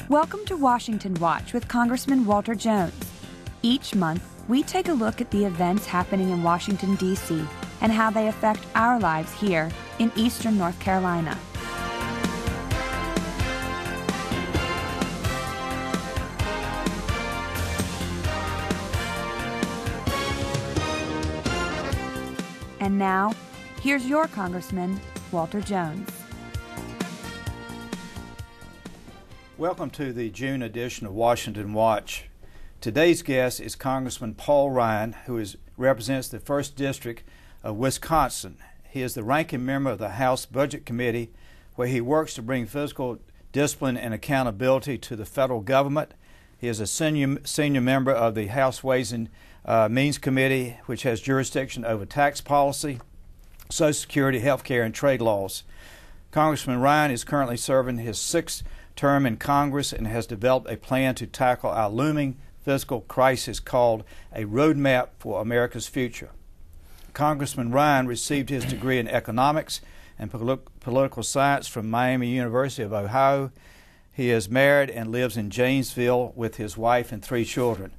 Welcome to Washington Watch with Congressman Walter Jones. Each month, we take a look at the events happening in Washington, D.C. and how they affect our lives here in eastern North Carolina. And now, here's your Congressman, Walter Jones. Welcome to the June edition of Washington Watch. Today's guest is Congressman Paul Ryan, who represents the 1st District of Wisconsin. He is the ranking member of the House Budget Committee, where he works to bring fiscal discipline and accountability to the federal government. He is a senior member of the House Ways and Means Committee, which has jurisdiction over tax policy, Social Security, health care, and trade laws. Congressman Ryan is currently serving his 6th term in Congress and has developed a plan to tackle our looming fiscal crisis called a roadmap for America's future. Congressman Ryan received his degree in economics and political science from Miami University of Ohio. He is married and lives in Janesville with his wife and 3 children.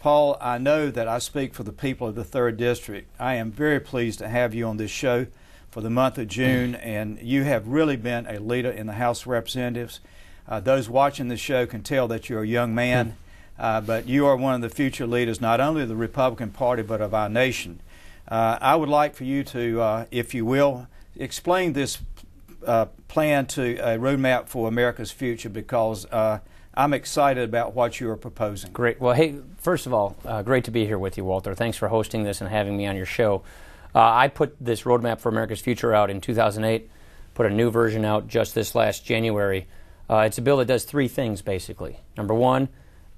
Paul, I know that I speak for the people of the 3rd District. I am very pleased to have you on this show for the month of June, and you have really been a leader in the House of Representatives. Those watching the show can tell that you're a young man, but you are one of the future leaders, not only of the Republican Party, but of our nation. I would like for you to, if you will, explain this plan to a roadmap for America's future, because I'm excited about what you are proposing. Great. Well, hey, first of all, great to be here with you, Walter. Thanks for hosting this and having me on your show. I put this roadmap for America's future out in 2008, put a new version out just this last January. It's a bill that does 3 things, basically. Number 1,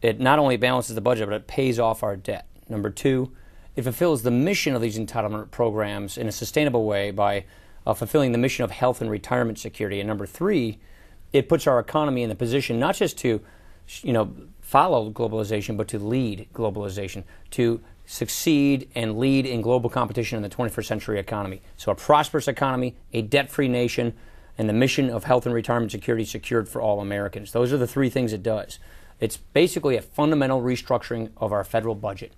it not only balances the budget, but it pays off our debt. Number 2, it fulfills the mission of these entitlement programs in a sustainable way by fulfilling the mission of health and retirement security. And number 3, it puts our economy in the position not just to, follow globalization, but to lead globalization, to succeed and lead in global competition in the 21st century economy. So a prosperous economy, a debt-free nation, and the mission of health and retirement security secured for all Americans. Those are the 3 things it does. It's basically a fundamental restructuring of our federal budget.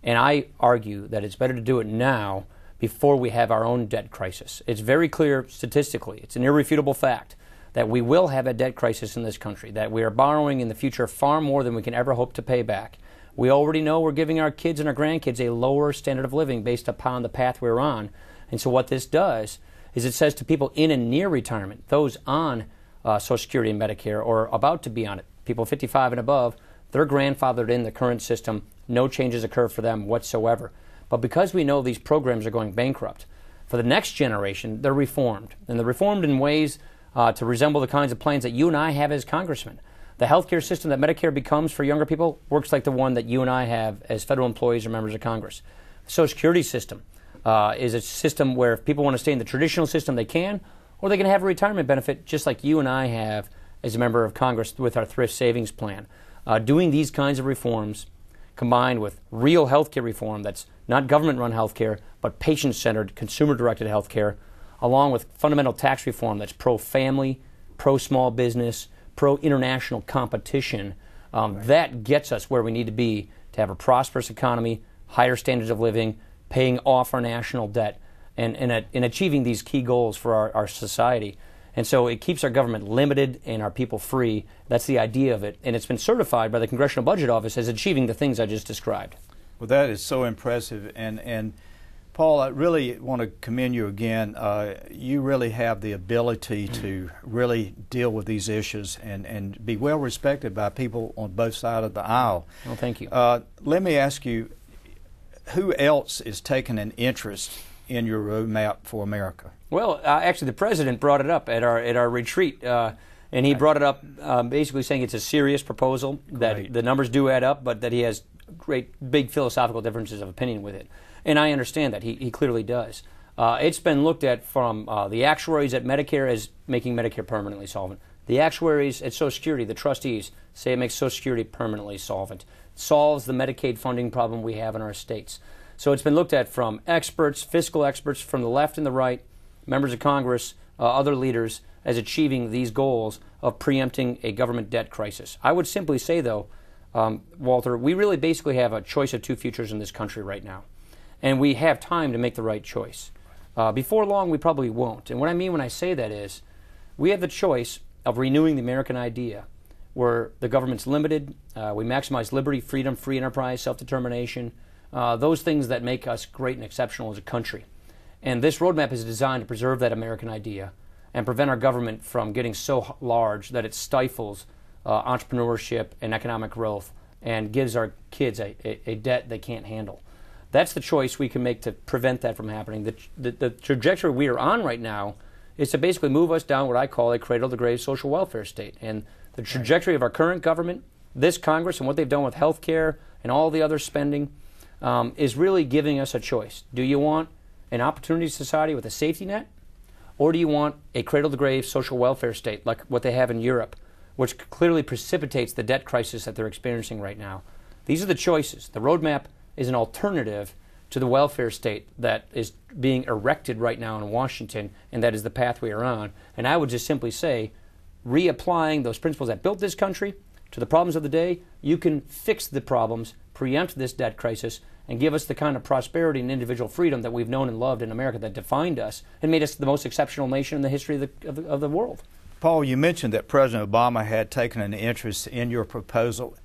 And I argue that it's better to do it now before we have our own debt crisis. It's very clear statistically, it's an irrefutable fact, that we will have a debt crisis in this country, that we are borrowing in the future far more than we can ever hope to pay back. We already know we're giving our kids and our grandkids a lower standard of living based upon the path we're on. And so what this does is it says to people in and near retirement, those on Social Security and Medicare or about to be on it, people 55 and above, they're grandfathered in the current system. No changes occur for them whatsoever. But because we know these programs are going bankrupt, for the next generation, they're reformed. And they're reformed in ways to resemble the kinds of plans that you and I have as congressmen. The healthcare system that Medicare becomes for younger people works like the one that you and I have as federal employees or members of Congress. The Social Security system is a system where if people want to stay in the traditional system, they can, or they can have a retirement benefit just like you and I have as a member of Congress with our thrift savings plan. Doing these kinds of reforms combined with real health care reform that's not government-run health care, but patient-centered, consumer-directed health care, along with fundamental tax reform that's pro-family, pro-small business, pro-international competition, that gets us where we need to be to have a prosperous economy, higher standards of living, paying off our national debt, and in achieving these key goals for our society. And so it keeps our government limited and our people free. That's the idea of it. And it's been certified by the Congressional Budget Office as achieving the things I just described. Well, that is so impressive. And Paul, I really want to commend you again. You really have the ability to really deal with these issues and be well respected by people on both sides of the aisle. Well, thank you. Let me ask you, who else is taking an interest in your roadmap for America? Well, actually, the president brought it up at our retreat, and he brought it up basically saying it's a serious proposal, that the numbers do add up, but that he has big philosophical differences of opinion with it. And I understand that. He clearly does. It's been looked at from the actuaries at Medicare as making Medicare permanently solvent. The actuaries at Social Security, the trustees, say it makes Social Security permanently solvent. Solves the Medicaid funding problem we have in our states. So it's been looked at from experts, fiscal experts from the left and the right, members of Congress, other leaders, as achieving these goals of preempting a government debt crisis. I would simply say, though, Walter, we really basically have a choice of two futures in this country right now. And we have time to make the right choice. Before long, we probably won't. And what I mean when I say that is, we have the choice of renewing the American idea, where the government's limited, we maximize liberty, freedom, free enterprise, self-determination, those things that make us great and exceptional as a country. And this roadmap is designed to preserve that American idea and prevent our government from getting so large that it stifles entrepreneurship and economic growth and gives our kids a debt they can't handle. That's the choice we can make to prevent that from happening. The trajectory we are on right now is to basically move us down what I call a cradle-to-grave social welfare state. And the trajectory of our current government, this Congress, and what they've done with health care and all the other spending is really giving us a choice. Do you want an opportunity society with a safety net? Or do you want a cradle-to-grave social welfare state like what they have in Europe, which clearly precipitates the debt crisis that they're experiencing right now? These are the choices. The roadmap is an alternative to the welfare state that is being erected right now in Washington, and that is the path we are on. And I would just simply say, reapplying those principles that built this country to the problems of the day, you can fix the problems, preempt this debt crisis, and give us the kind of prosperity and individual freedom that we've known and loved in America that defined us and made us the most exceptional nation in the history of the world. Paul, you mentioned that President Obama had taken an interest in your proposal.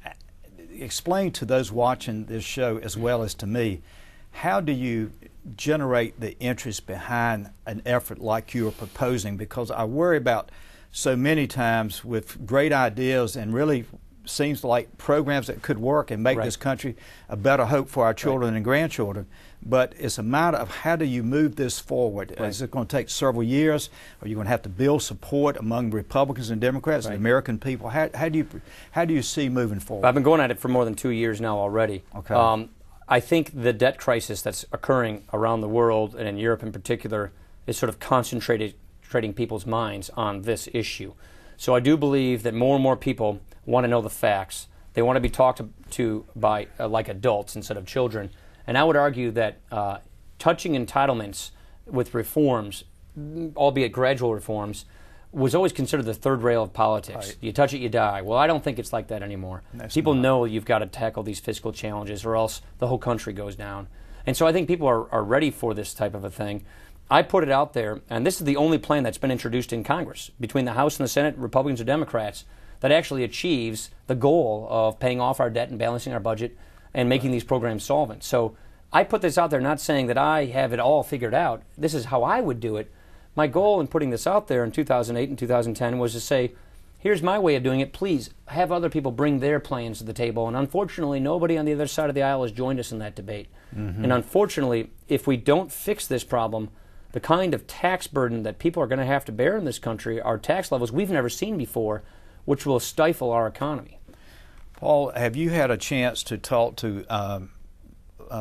Explain to those watching this show as well as to me, how do you generate the interest behind an effort like you are proposing? Because I worry about so many times with great ideas and really seems like programs that could work and make this country a better hope for our children and grandchildren. But it's a matter of how do you move this forward? Is it going to take several years? Are you going to have to build support among Republicans and Democrats and the American people? How do you see moving forward? I've been going at it for more than 2 years now already. Okay. I think the debt crisis that's occurring around the world and in Europe in particular is sort of concentrating people's minds on this issue. So I do believe that more and more people want to know the facts. They want to be talked to by like adults instead of children. And I would argue that touching entitlements with reforms, albeit gradual reforms, was always considered the third rail of politics. Right. You touch it, you die. Well, I don't think it's like that anymore. People know you've got to tackle these fiscal challenges or else the whole country goes down. And so I think people are ready for this type of a thing. I put it out there, and this is the only plan that's been introduced in Congress between the House and the Senate, Republicans or Democrats, that actually achieves the goal of paying off our debt and balancing our budget and making these programs solvent. So I put this out there not saying that I have it all figured out. This is how I would do it. My goal in putting this out there in 2008 and 2010 was to say, here's my way of doing it. Please have other people bring their plans to the table. And unfortunately, nobody on the other side of the aisle has joined us in that debate. Mm-hmm. And unfortunately, if we don't fix this problem, the kind of tax burden that people are going to have to bear in this country are tax levels we've never seen before, which will stifle our economy. Paul, have you had a chance to talk to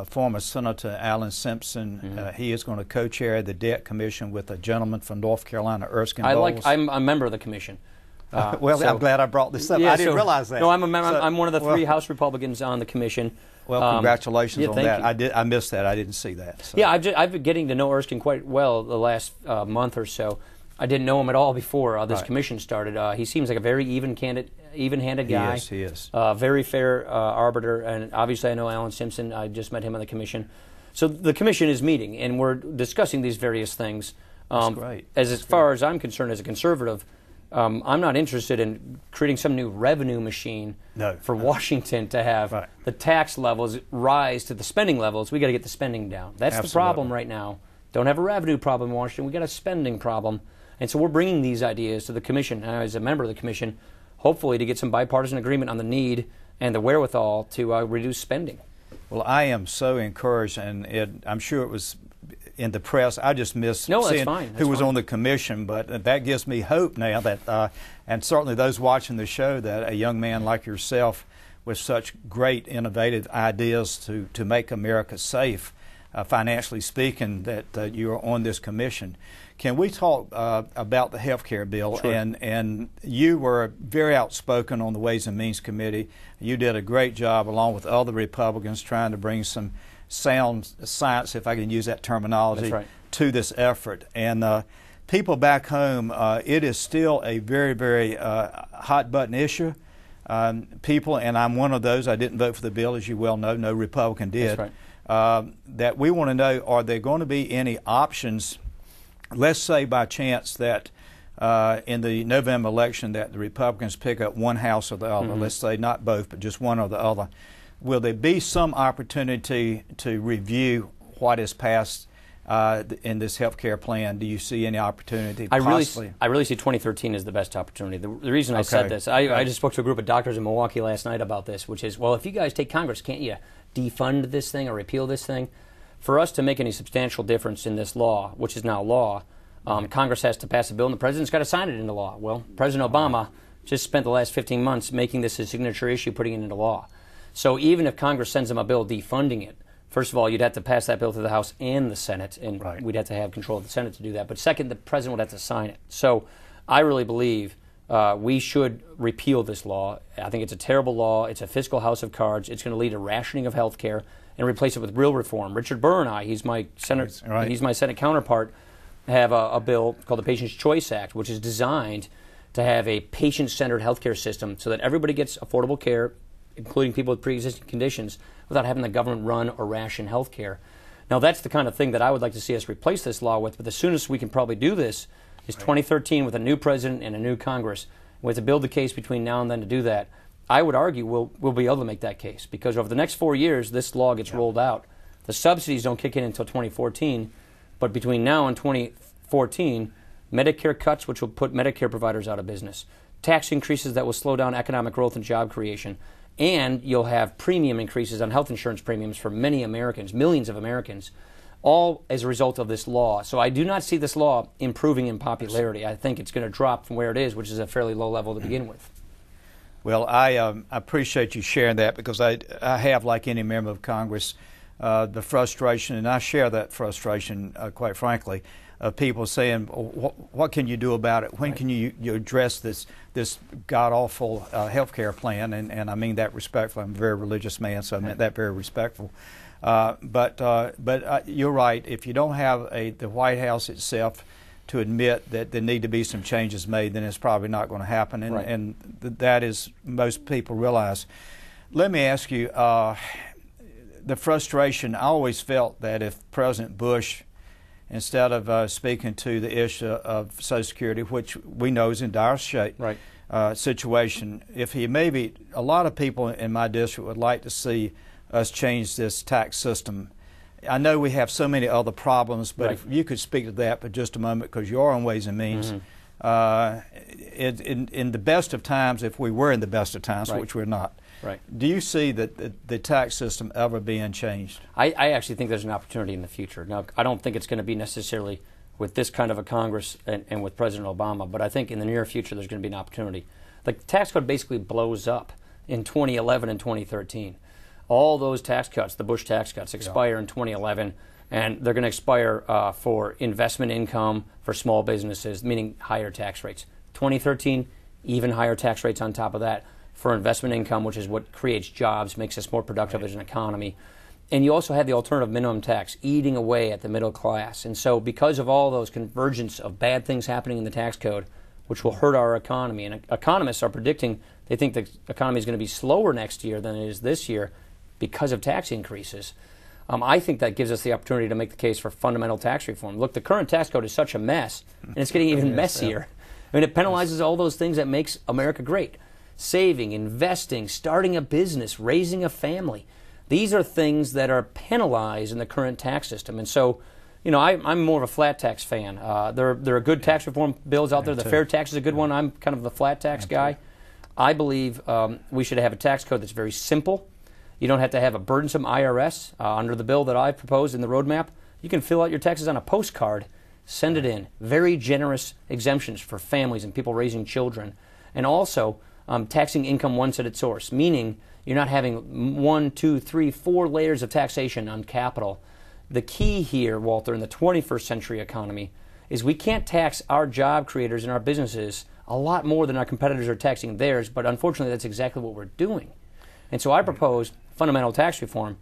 former Senator Alan Simpson? Mm-hmm. He is going to co-chair the Debt Commission with a gentleman from North Carolina, Erskine Bowles. I'm a member of the commission. Well, I'm glad I brought this up. Yeah, I didn't realize that. No, I'm one of the three House Republicans on the commission. Well, congratulations on that. You. I missed that. I didn't see that. So. Yeah, I've been getting to know Erskine quite well the last month or so. I didn't know him at all before this commission started. He seems like a very even-handed guy. He is. Very fair arbiter, and obviously I know Alan Simpson. I just met him on the commission. So the commission is meeting, and we're discussing these various things. That's great. As far as I'm concerned, as a conservative, I'm not interested in creating some new revenue machine for Washington to have the tax levels rise to the spending levels. We got to get the spending down. That's the problem right now. Don't have a revenue problem in Washington. We got a spending problem. And so we're bringing these ideas to the commission, as a member of the commission, hopefully to get some bipartisan agreement on the need and the wherewithal to reduce spending. Well, I am so encouraged, and I'm sure it was in the press. I just missed seeing who was on the commission, but that gives me hope now that, and certainly those watching the show, that a young man like yourself with such great innovative ideas to make America safe, financially speaking, that you are on this commission. Can we talk about the health care bill? Sure. And you were very outspoken on the Ways and Means Committee. You did a great job, along with other Republicans, trying to bring some sound science, if I can use that terminology, to this effort. And people back home, it is still a very, very hot button issue. People, and I'm one of those, I didn't vote for the bill, as you well know, no Republican did. That's right. That we want to know, are there going to be any options, let's say by chance that in the November election that the Republicans pick up one house or the other, let's say not both, but just one or the other, will there be some opportunity to review what is passed in this health care plan? Do you see any opportunity possibly? I really see 2013 as the best opportunity. The reason I said this, I just spoke to a group of doctors in Milwaukee last night about this, which is, well, if you guys take Congress, can't you defund this thing or repeal this thing? For us to make any substantial difference in this law, which is now law, Congress has to pass a bill and the President's got to sign it into law. Well, President Obama just spent the last 15 months making this a signature issue, putting it into law. So even if Congress sends him a bill defunding it, first of all, you'd have to pass that bill through the House and the Senate, and we'd have to have control of the Senate to do that. But second, the President would have to sign it. So I really believe we should repeal this law. I think it's a terrible law. It's a fiscal house of cards. It's going to lead to rationing of health care and replace it with real reform. Richard Burr and I, he's my Senate counterpart, have a bill called the Patient's Choice Act, which is designed to have a patient-centered health care system so that everybody gets affordable care, including people with pre-existing conditions, without having the government run or ration health care. Now, that's the kind of thing that I would like to see us replace this law with, but the soonest we can probably do this is 2013 with a new president and a new Congress. We have to build the case between now and then to do that. I would argue we'll be able to make that case, because over the next 4 years, this law gets rolled out. The subsidies don't kick in until 2014, but between now and 2014, Medicare cuts, which will put Medicare providers out of business, tax increases that will slow down economic growth and job creation, and you'll have premium increases on health insurance premiums for many Americans, millions of Americans, all as a result of this law. So I do not see this law improving in popularity. I think it's going to drop from where it is, which is a fairly low level to begin with. Well, I appreciate you sharing that, because I have, like any member of Congress, the frustration, and I share that frustration, quite frankly, of people saying, what can you do about it? When can you address this god-awful health care plan? And I mean that respectfully. I'm a very religious man, so I meant that very respectful. But you're right. If you don't have the White House itself to admit that there need to be some changes made, then it's probably not going to happen. And that is, most people realize. Let me ask you, the frustration, I always felt that if President Bush, instead of speaking to the issue of Social Security, which we know is in dire shape, situation, if he maybe, a lot of people in my district would like to see us change this tax system. I know we have so many other problems, but if you could speak to that for just a moment, because you are on Ways and Means. In the best of times, if we were in the best of times, which we're not, do you see that the tax system ever being changed? I actually think there's an opportunity in the future. Now, I don't think it's going to be necessarily with this kind of a Congress and with President Obama, but I think in the near future there's going to be an opportunity. The tax code basically blows up in 2011 and 2013. All those tax cuts, the Bush tax cuts, expire in 2011, and they're going to expire for investment income for small businesses, meaning higher tax rates. 2013, even higher tax rates on top of that for investment income, which is what creates jobs, makes us more productive as an economy. And you also have the alternative minimum tax eating away at the middle class. And so because of all those convergence of bad things happening in the tax code, which will hurt our economy, and economists are predicting, they think the economy is going to be slower next year than it is this year because of tax increases. I think that gives us the opportunity to make the case for fundamental tax reform. Look, the current tax code is such a mess, and it's getting even messier. I mean, it penalizes all those things that makes America great. Saving, investing, starting a business, raising a family. These are things that are penalized in the current tax system. And so, you know, I'm more of a flat tax fan. There are good tax reform bills out there. The fair tax is a good one. I'm kind of the flat tax guy. I believe we should have a tax code that's very simple. You don't have to have a burdensome IRS. Under the bill that I've proposed in the roadmap, you can fill out your taxes on a postcard, send it in. Very generous exemptions for families and people raising children. And also taxing income once at its source, meaning you're not having 1, 2, 3, 4 layers of taxation on capital. The key here, Walter, in the 21st century economy is we can't tax our job creators and our businesses a lot more than our competitors are taxing theirs, but unfortunately that's exactly what we're doing. And so I propose fundamental tax reform.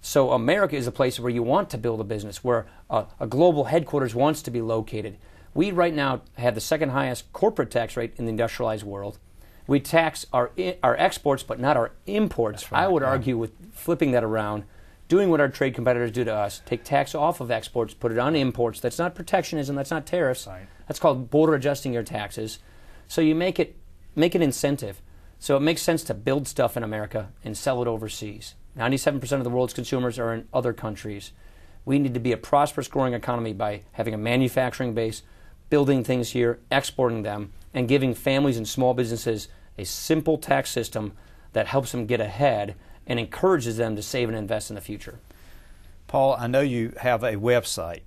So America is a place where you want to build a business, where a global headquarters wants to be located, We right now have the second highest corporate tax rate in the industrialized world. We tax our exports, but not our imports. Right, I would argue with flipping that around, doing what our trade competitors do to us, take tax off of exports, put it on imports. That's not protectionism. That's not tariffs. Right. That's called border adjusting your taxes. So you make an incentive. So it makes sense to build stuff in America and sell it overseas. 97% of the world's consumers are in other countries. We need to be a prosperous, growing economy by having a manufacturing base, building things here, exporting them, and giving families and small businesses a simple tax system that helps them get ahead and encourages them to save and invest in the future. Paul, I know you have a website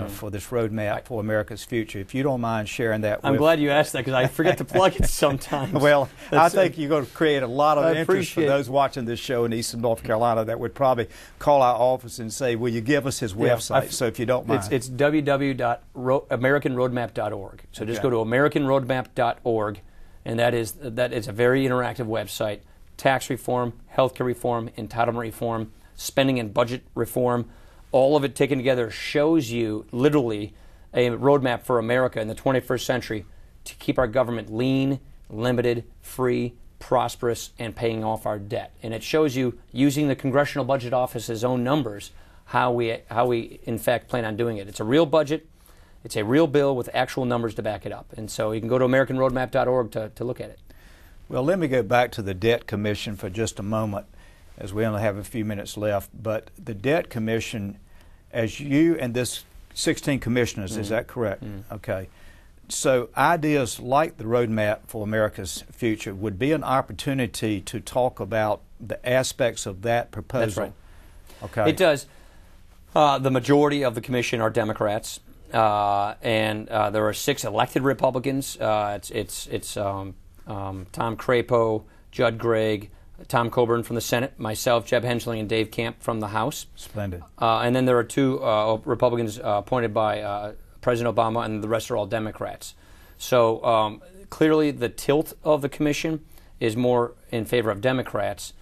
for this roadmap for America's future. If you don't mind sharing that I'm glad you asked that because I forget to plug it sometimes. Well, I think you're going to create a lot of interest for those watching this show in Eastern North Carolina that would probably call our office and say, will you give us his website? So if you don't mind. It's www.americanroadmap.org. So just go to americanroadmap.org, and that is a very interactive website. Tax reform, healthcare reform, entitlement reform, spending and budget reform, all of it taken together shows you literally a roadmap for America in the 21st century to keep our government lean, limited, free, prosperous, and paying off our debt. And it shows you, using the Congressional Budget Office's own numbers, how we in fact plan on doing it. It's a real budget. It's a real bill with actual numbers to back it up. And so you can go to AmericanRoadmap.org to look at it. Well, let me go back to the Debt Commission for just a moment, as we only have a few minutes left. But the Debt Commission, as you and this 16 commissioners, is that correct? Okay. So ideas like the Roadmap for America's Future would be an opportunity to talk about the aspects of that proposal. That's right. Okay. It does. The majority of the commission are Democrats, and there are 6 elected Republicans. It's Tom Crapo, Judd Gregg, Tom Coburn from the Senate, myself, Jeb Hensling, and Dave Camp from the House. Splendid. And then there are 2 Republicans appointed by President Obama, and the rest are all Democrats. So clearly the tilt of the commission is more in favor of Democrats,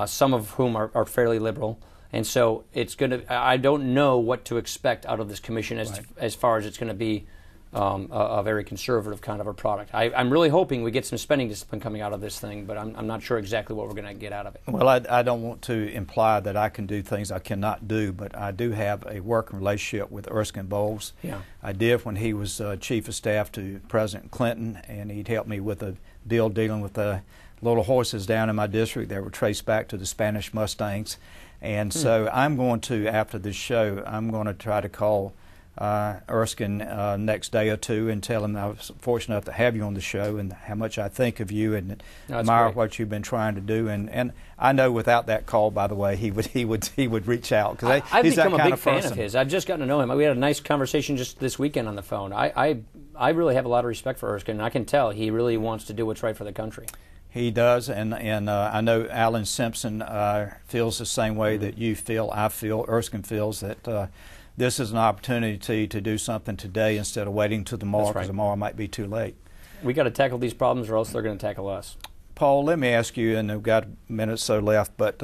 some of whom are fairly liberal. And so it's going to. I don't know what to expect out of this commission as far as it's going to be a very conservative kind of a product. I'm really hoping we get some spending discipline coming out of this thing, but I'm not sure exactly what we're going to get out of it. Well, I don't want to imply that I can do things I cannot do, but I do have a working relationship with Erskine Bowles. Yeah. I did when he was Chief of Staff to President Clinton, and he'd helped me with a deal dealing with the little horses down in my district that were traced back to the Spanish Mustangs. And so I'm going to, after this show, I'm going to try to call Erskine next day or two and tell him I was fortunate enough to have you on the show and how much I think of you and admire what you've been trying to do. And I know without that call, by the way, he would reach out because he's become that kind a big fan person. of his. I've just gotten to know him. We had a nice conversation just this weekend on the phone. I really have a lot of respect for Erskine, and I can tell he really wants to do what's right for the country. He does, and I know Alan Simpson feels the same way that you feel. I feel Erskine feels that this is an opportunity to do something today instead of waiting till tomorrow, because tomorrow might be too late. We got to tackle these problems, or else they're going to tackle us. Paul, let me ask you, and we've got a minute or so left, but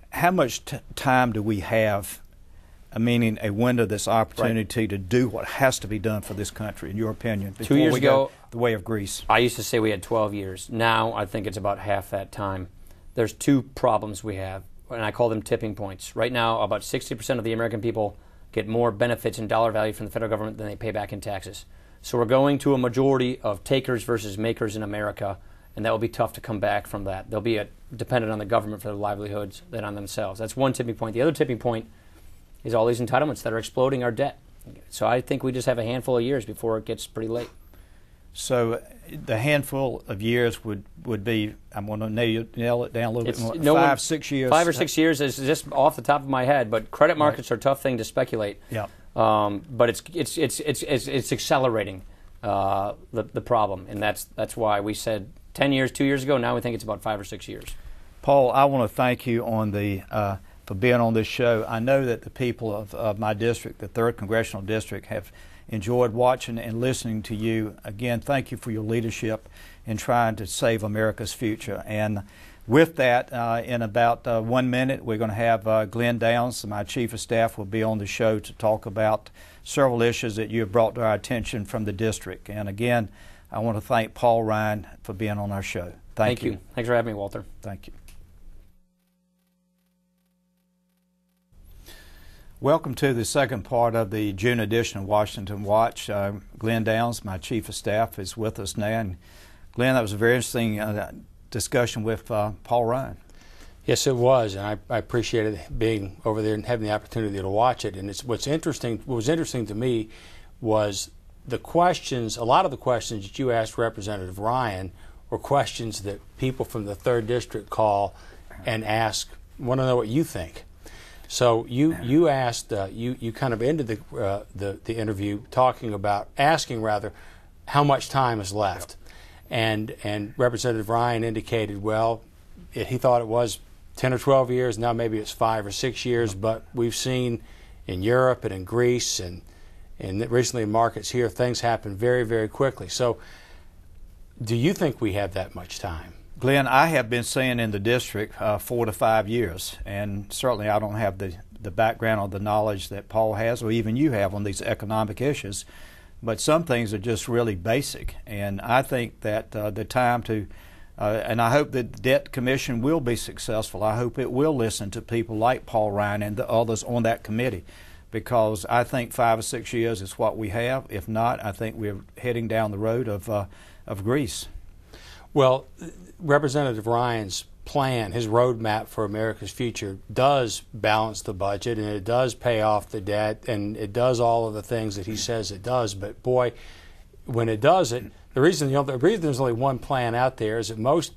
how much time do we have? Meaning a window, this opportunity to do what has to be done for this country, in your opinion, before 2 years we ago, go the way of Greece? I used to say we had 12 years. Now I think it's about half that time. There's 2 problems we have, and I call them tipping points. Right now, about 60% of the American people get more benefits in dollar value from the federal government than they pay back in taxes. So we're going to a majority of takers versus makers in America, and that will be tough to come back from that. They'll be dependent on the government for their livelihoods than on themselves. That's one tipping point. The other tipping point is all these entitlements that are exploding our debt. So I think we just have a handful of years before it gets pretty late. So the handful of years would be, I'm going to nail it down a little bit more, 5, 6 years? 5 or 6 years is just off the top of my head, but credit markets are a tough thing to speculate. Yeah. But it's accelerating the problem, and that's why we said 10 years, 2 years ago. Now we think it's about 5 or 6 years. Paul, I want to thank you for being on this show. I know that the people of my district, the 3rd Congressional District, have enjoyed watching and listening to you. Again, thank you for your leadership in trying to save America's future. And With that, in about 1 minute, we're going to have Glenn Downs, my Chief of Staff, will be on the show to talk about several issues that you have brought to our attention from the district. And again, I want to thank Paul Ryan for being on our show. Thank you. Thanks for having me, Walter. Thank you. Welcome to the second part of the June edition of Washington Watch. Glenn Downs, my Chief of Staff, is with us now. And Glenn, that was a very interesting discussion with Paul Ryan. Yes, it was, and I appreciated being over there and having the opportunity to watch it. And what was interesting to me was the questions. A lot of the questions that you asked Representative Ryan were questions that people from the 3rd District call and ask, want to know what you think. So you asked, you kind of ended the interview asking how much time is left. And Representative Ryan indicated, well, he thought it was 10 or 12 years. Now maybe it's 5 or 6 years. But we've seen in Europe and in Greece and recently in markets here, things happen very, very quickly. So do you think we have that much time? Glenn, I have been saying in the district 4 to 5 years. And certainly I don't have the background or the knowledge that Paul has or even you have on these economic issues. But some things are just really basic, and I think that the time to, and I hope that the Debt Commission will be successful. I hope it will listen to people like Paul Ryan and the others on that committee, because I think 5 or 6 years is what we have. If not, I think we're heading down the road of Greece. Well, Representative Ryan's plan, his roadmap for America's future, does balance the budget, and it does pay off the debt, and it does all of the things that he says it does. But boy, when it does it, the reason there's only one plan out there is that most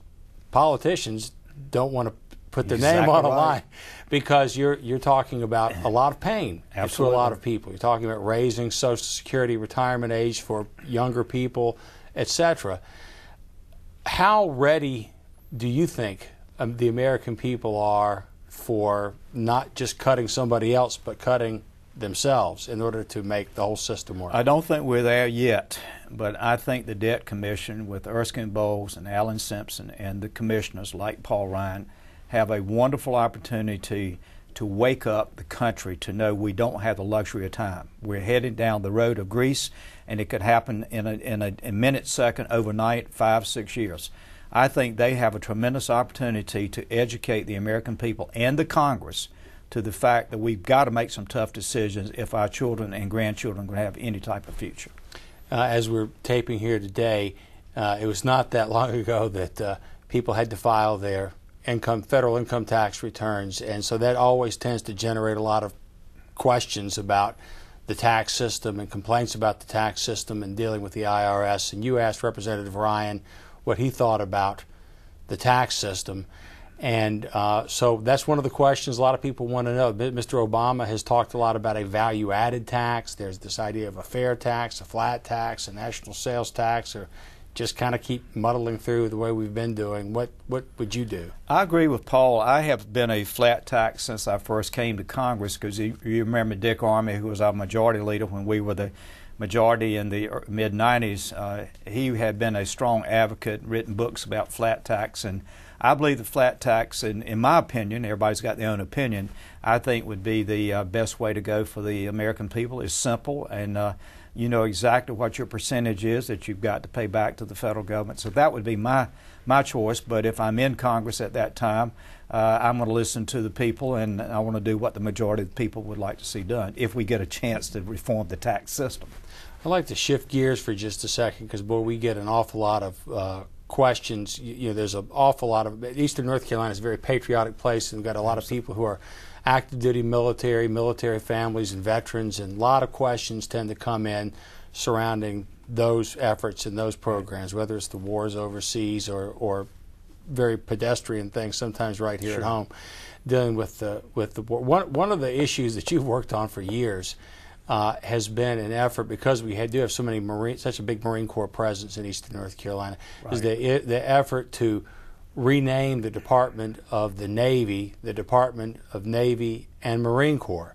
politicians don't want to put their name on a line, because you're talking about a lot of pain to a lot of people. You're talking about raising Social Security retirement age for younger people, etc. How ready do you think the American people are for not just cutting somebody else, but cutting themselves in order to make the whole system work? I don't think we're there yet, but I think the Debt Commission with Erskine Bowles and Alan Simpson and the commissioners like Paul Ryan have a wonderful opportunity to wake up the country to know we don't have the luxury of time. We're heading down the road of Greece, and it could happen in a minute, second, overnight, 5, 6 years. I think they have a tremendous opportunity to educate the American people and the Congress to the fact that we've got to make some tough decisions if our children and grandchildren are going to have any type of future. As we're taping here today, it was not that long ago that people had to file their federal income tax returns, and so that always tends to generate a lot of questions about the tax system and complaints about the tax system and dealing with the IRS. And you asked Representative Ryan what he thought about the tax system. And so that's one of the questions a lot of people want to know. Mr. Obama has talked a lot about a value-added tax. There's this idea of a fair tax, a flat tax, a national sales tax, or just kind of keep muddling through the way we've been doing. What would you do? I agree with Paul. I have been a flat tax since I first came to Congress, because you remember Dick Armey, who was our majority leader when we were the majority in the mid-90s. He had been a strong advocate, written books about flat tax, and I believe the flat tax, in my opinion, everybody's got their own opinion, I think would be the best way to go for the American people. It's simple, and you know exactly what your percentage is that you've got to pay back to the federal government. So that would be my choice. But if I'm in Congress at that time, I'm going to listen to the people, and I want to do what the majority of the people would like to see done if we get a chance to reform the tax system. I'd like to shift gears for just a second, because, boy, we get an awful lot of questions. You know, there's an awful lot of Eastern North Carolina is a very patriotic place, and we've got a lot of people who are active duty military families, and veterans, and a lot of questions tend to come in surrounding those efforts and those programs, whether it's the wars overseas or very pedestrian things sometimes right here at home, dealing with the one of the issues that you've worked on for years has been an effort, because we do have such a big Marine Corps presence in Eastern North Carolina, is the effort to rename the Department of the Navy, the Department of Navy and Marine Corps.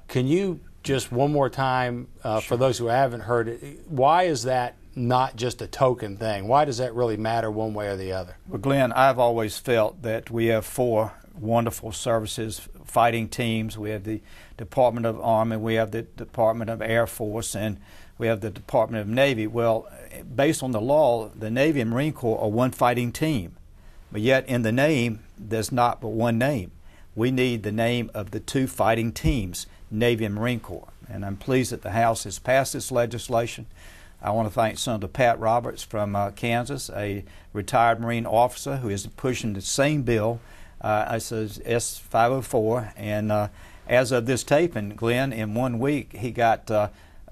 Can you just one more time, for those who haven't heard it, why is that not just a token thing? Why does that really matter one way or the other? Well, Glenn, I've always felt that we have 4 wonderful services, fighting teams. We have the Department of Army, we have the Department of Air Force, and we have the Department of Navy. Well, based on the law, the Navy and Marine Corps are one fighting team. But yet in the name, there's not but one name. We need the name of the 2 fighting teams, Navy and Marine Corps. And I'm pleased that the House has passed this legislation. I want to thank Senator Pat Roberts from Kansas, a retired Marine officer who is pushing the same bill. It's S-504, and as of this taping, Glenn, in 1 week, he got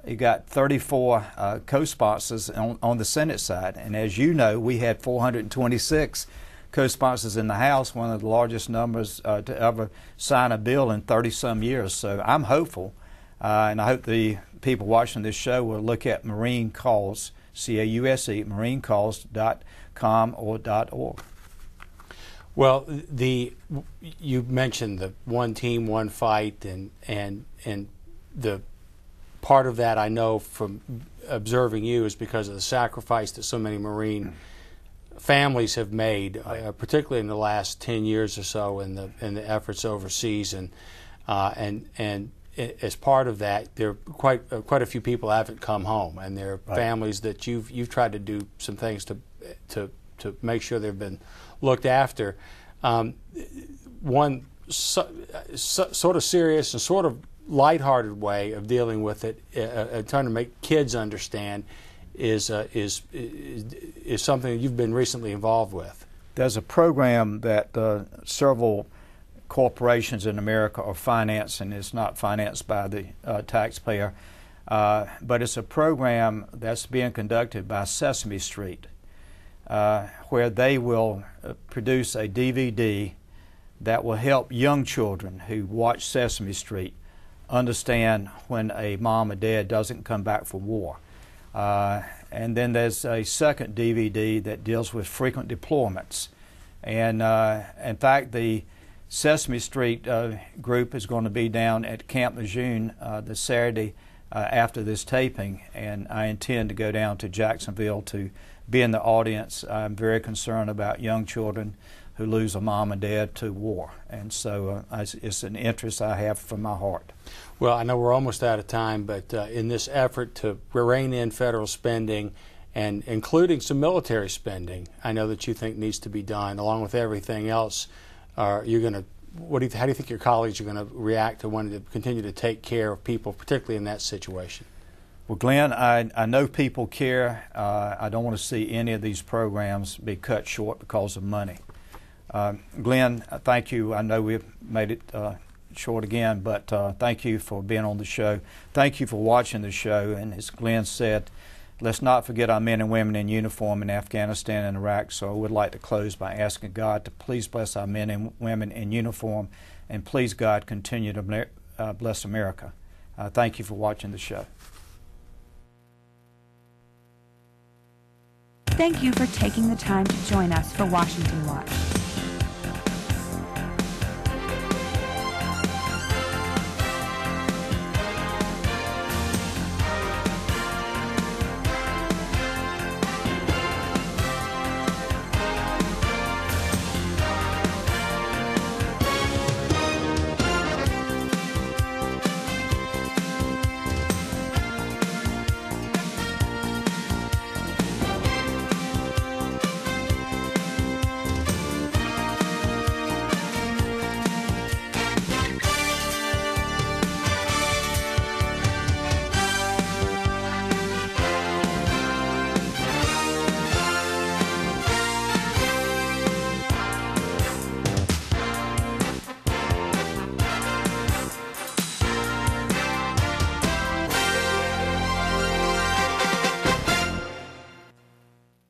34 co-sponsors on the Senate side. And as you know, we had 426 co-sponsors in the House, one of the largest numbers to ever sign a bill in 30-some years. So I'm hopeful, and I hope the people watching this show will look at Marine Cause, C-A-U-S-E, marinecause.com or .org. Well, you mentioned the one team, one fight, and the part of that I know from observing you is because of the sacrifice that so many Marine families have made, particularly in the last 10 years or so, in the efforts overseas, and as part of that, there are quite a few people haven't come home, and there are families that you've tried to do some things to make sure they've been looked after. One sort of serious and sort of lighthearted way of dealing with it, trying to make kids understand, is something you've been recently involved with. There's a program that several corporations in America are financing. It's not financed by the taxpayer, but it's a program that's being conducted by Sesame Street, where they will produce a DVD that will help young children who watch Sesame Street understand when a mom or dad doesn't come back from war. And then there's a second DVD that deals with frequent deployments. And in fact, the Sesame Street group is going to be down at Camp Lejeune the Saturday after this taping, and I intend to go down to Jacksonville to be in the audience. I'm very concerned about young children who lose a mom and dad to war, and so it's an interest I have from my heart. Well, I know we're almost out of time, but in this effort to rein in federal spending, and including some military spending, I know that you think needs to be done, along with everything else. How do you think your colleagues are going to react to wanting to continue to take care of people, particularly in that situation? Well, Glenn, I know people care. I don't want to see any of these programs be cut short because of money. Glenn, thank you. I know we've made it short again, but thank you for being on the show. Thank you for watching the show. And as Glenn said, let's not forget our men and women in uniform in Afghanistan and Iraq. So I would like to close by asking God to please bless our men and women in uniform, and please, God, continue to bless America. Thank you for watching the show. Thank you for taking the time to join us for Washington Watch.